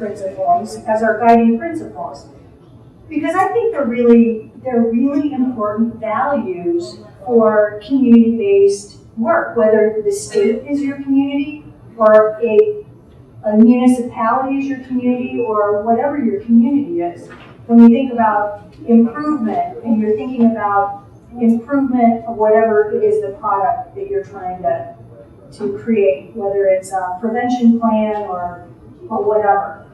principles as our guiding principles. Because I think they're really important values for community-based work, whether the state is your community or a municipality is your community or whatever your community is. When you think about improvement and you're thinking about improvement of whatever it is the product that you're trying to create, whether it's a prevention plan or whatever.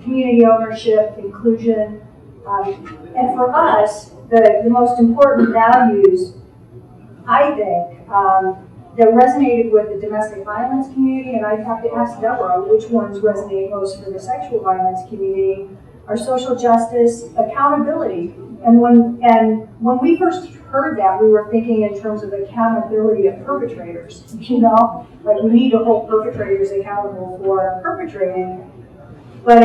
Community ownership, inclusion, and for us, the most important values, I think, that resonated with the domestic violence community, and I'd have to ask Debra which ones resonate most for the sexual violence community, are social justice, accountability. And when we first heard that, we were thinking in terms of accountability of perpetrators. You know, like we need to hold perpetrators accountable for perpetrating. But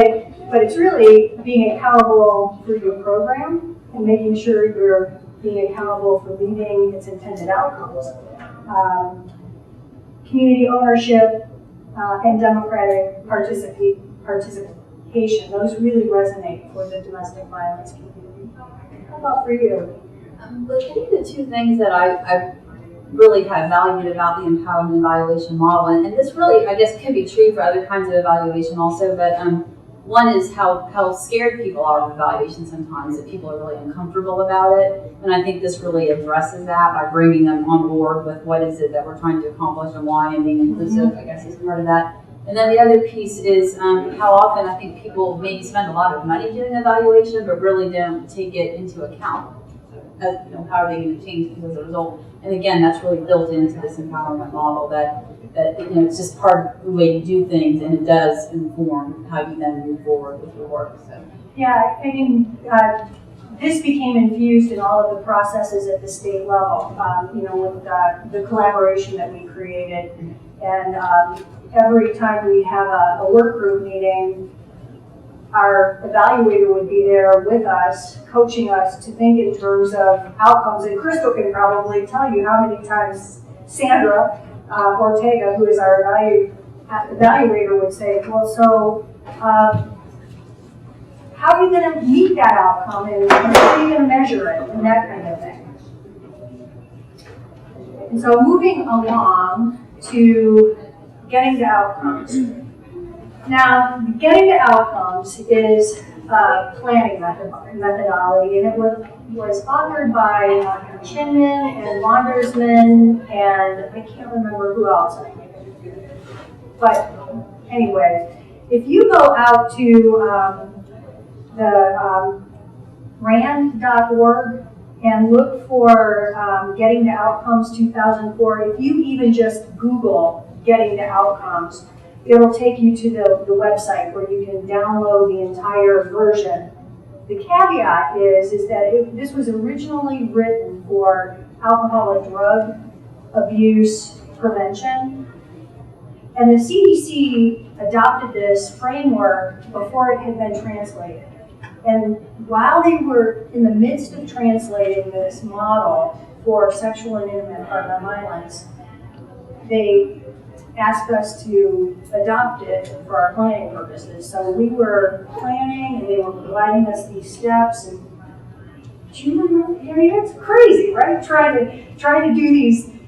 it's really being accountable for your program and making sure you're being accountable for meeting its intended outcomes. Community ownership and democratic participation, those really resonate for the domestic violence community. How about for you? But I think the two things that I really have valued about the empowerment evaluation model, and this really, I guess, could be true for other kinds of evaluation also, but one is how scared people are of evaluation sometimes, that people are really uncomfortable about it. And I think this really addresses that by bringing them on board with what is it that we're trying to accomplish and why, and being inclusive, I guess, is part of that. And then the other piece is how often I think people maybe spend a lot of money doing evaluation, but really don't take it into account. How are they going to change things as a result? And again, that's really built into this empowerment model that it's just part of the way you do things, and it does inform how you then move forward with your work. So yeah, I mean, this became infused in all of the processes at the state level. With the collaboration that we created, and every time we have a work group meeting, our evaluator would be there with us, coaching us to think in terms of outcomes. And Chrystal can probably tell you how many times Sandra Ortega, who is our evaluator, would say, well, so how are you going to meet that outcome, and how are you going to measure it, and that kind of thing. And so moving along to getting to outcomes. Now, getting to outcomes is a planning methodology, and it was authored by Chinman and Wandersman, and I can't remember who else. But anyway, if you go out to the RAND.org and look for Getting to Outcomes 2004, if you even just Google Getting to Outcomes, it'll take you to the website where you can download the entire version. The caveat is that this was originally written for alcohol and drug abuse prevention, and the CDC adopted this framework before it had been translated. And while they were in the midst of translating this model for sexual and intimate partner violence, they asked us to adopt it for our planning purposes. So we were planning, and they were providing us these steps. And do you remember? I mean, it's crazy, right? Trying to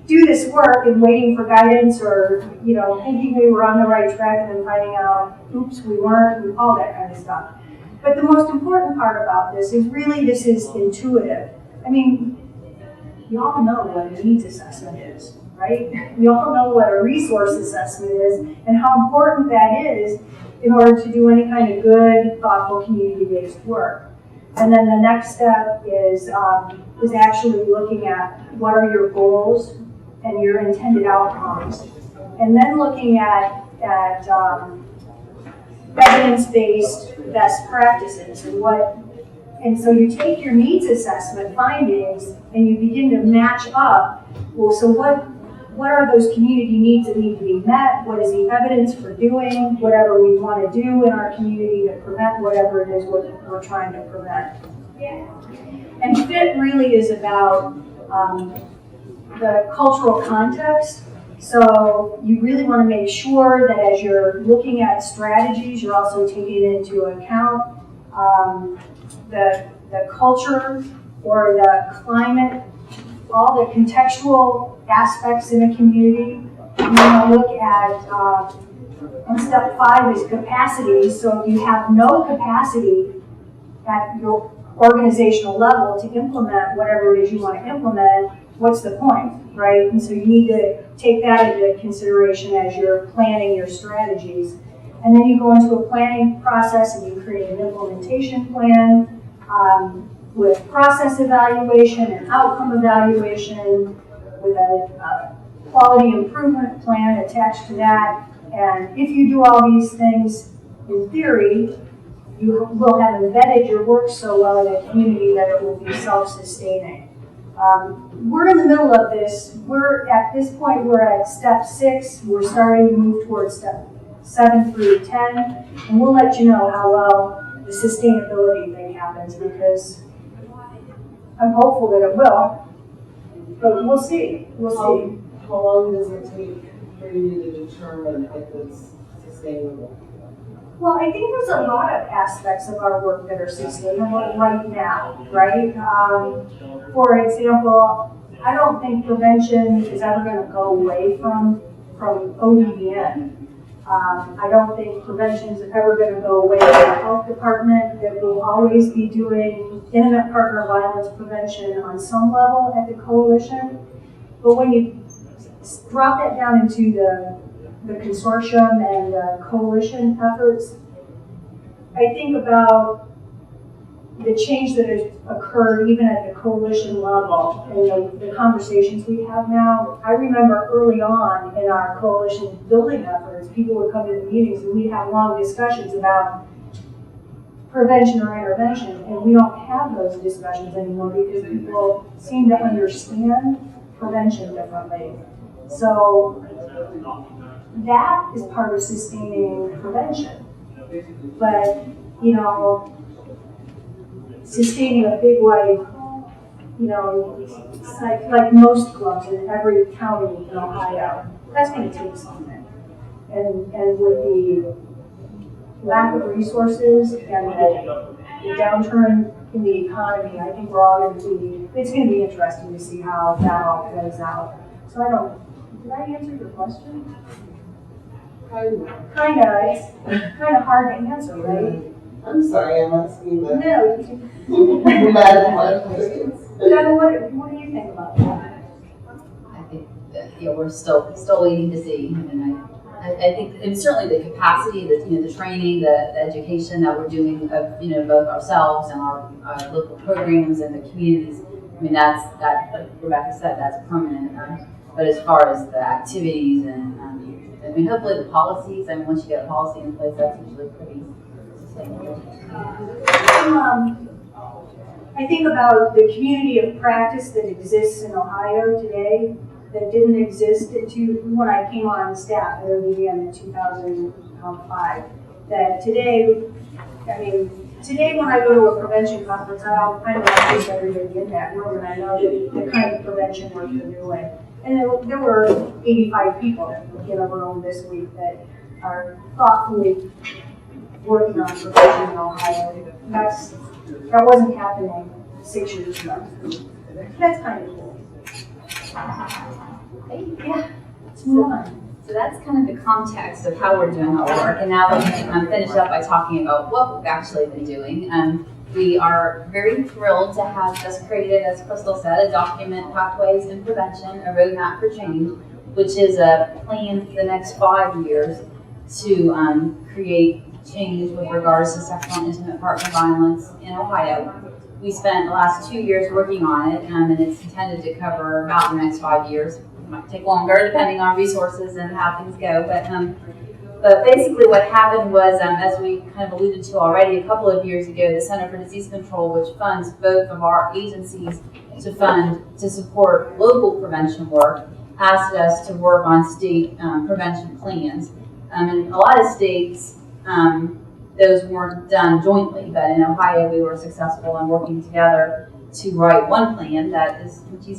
do this work and waiting for guidance, or thinking we were on the right track, and then finding out, oops, we weren't, and all that kind of stuff. But the most important part about this is really this is intuitive. I mean, you all know what a needs assessment is, right? We all know what a resource assessment is and how important that is in order to do any kind of good, thoughtful, community-based work. And then the next step is actually looking at what are your goals and your intended outcomes, and then looking at evidence-based best practices and so you take your needs assessment findings and you begin to match up. Well, so what are those community needs that need to be met? What is the evidence for doing whatever we want to do in our community to prevent whatever it is we're trying to prevent? And FIT really is about the cultural context. So you really want to make sure that as you're looking at strategies, you're also taking into account the culture or the climate, all the contextual aspects in a community. You want to look at, and step 5 is capacity. So if you have no capacity at your organizational level to implement whatever it is you want to implement, what's the point, right? And so you need to take that into consideration as you're planning your strategies. And then you go into a planning process and you create an implementation plan with process evaluation and outcome evaluation with a quality improvement plan attached to that. And if you do all these things, in theory, you will have embedded your work so well in a community that it will be self-sustaining. We're in the middle of this. At this point, we're at step 6. We're starting to move towards step 7 through 10. And we'll let you know how well the sustainability thing happens, because I'm hopeful that it will. But we'll see. We'll see. How long does it take for you to determine if it's sustainable? Well, I think there's a lot of aspects of our work that are sustainable right now, right? For example, I don't think prevention is ever going to go away from ODVN. I don't think prevention is ever going to go away from the health department. That will always be doing intimate partner violence prevention on some level at the coalition. But when you drop that down into the consortium and the coalition efforts, I think about the change that has occurred even at the coalition level and the conversations we have now. I remember early on in our coalition building efforts, people would come to the meetings and we'd have long discussions about prevention or intervention, and we don't have those discussions anymore because people seem to understand prevention differently. So that is part of sustaining prevention. But, you know, sustaining a big wide, you know, like most clubs in every county in Ohio, that's going to take something. And with the lack of resources and the downturn in the economy, I think we're all going to be, it's going to be interesting to see how that all plays out. So did I answer your question? Kind of. It's kind of hard to answer, right? I'm sorry, I'm asking the No. dramatic questions. Debra, what do you think about that? I think that, we're still waiting to see. I mean, I think, and certainly the capacity, the training, the education that we're doing of, both ourselves and our local programs and the communities. I mean, that, like Rebecca said, that's permanent. But as far as the activities and, hopefully the policies, once you get a policy in place, that's usually pretty sustainable. I think about the community of practice that exists in Ohio today that didn't exist when I came on staff at ODVN in 2005. That today when I go to a prevention conference, I know everybody in that room, and I know the kind of prevention work they're doing. And there were 85 people in a room this week that are thoughtfully working on prevention in Ohio. That wasn't happening 6 years ago. That's kind of cool. Yeah. Let's move on. So that's kind of the context of how we're doing our work. And now let me finish up by talking about what we've actually been doing. We are very thrilled to have just created, as Chrystal said, a document, Pathways in Prevention, a Roadmap for Change, which is a plan for the next 5 years to create change with regards to sexual and intimate partner violence in Ohio. We spent the last 2 years working on it, and it's intended to cover about the next 5 years. It might take longer depending on resources and how things go, but basically what happened was, as we kind of alluded to already a couple of years ago, the Center for Disease Control, which funds both of our agencies to support local prevention work, asked us to work on state prevention plans. In a lot of states, those weren't done jointly, but in Ohio we were successful in working together to write one plan that is much easier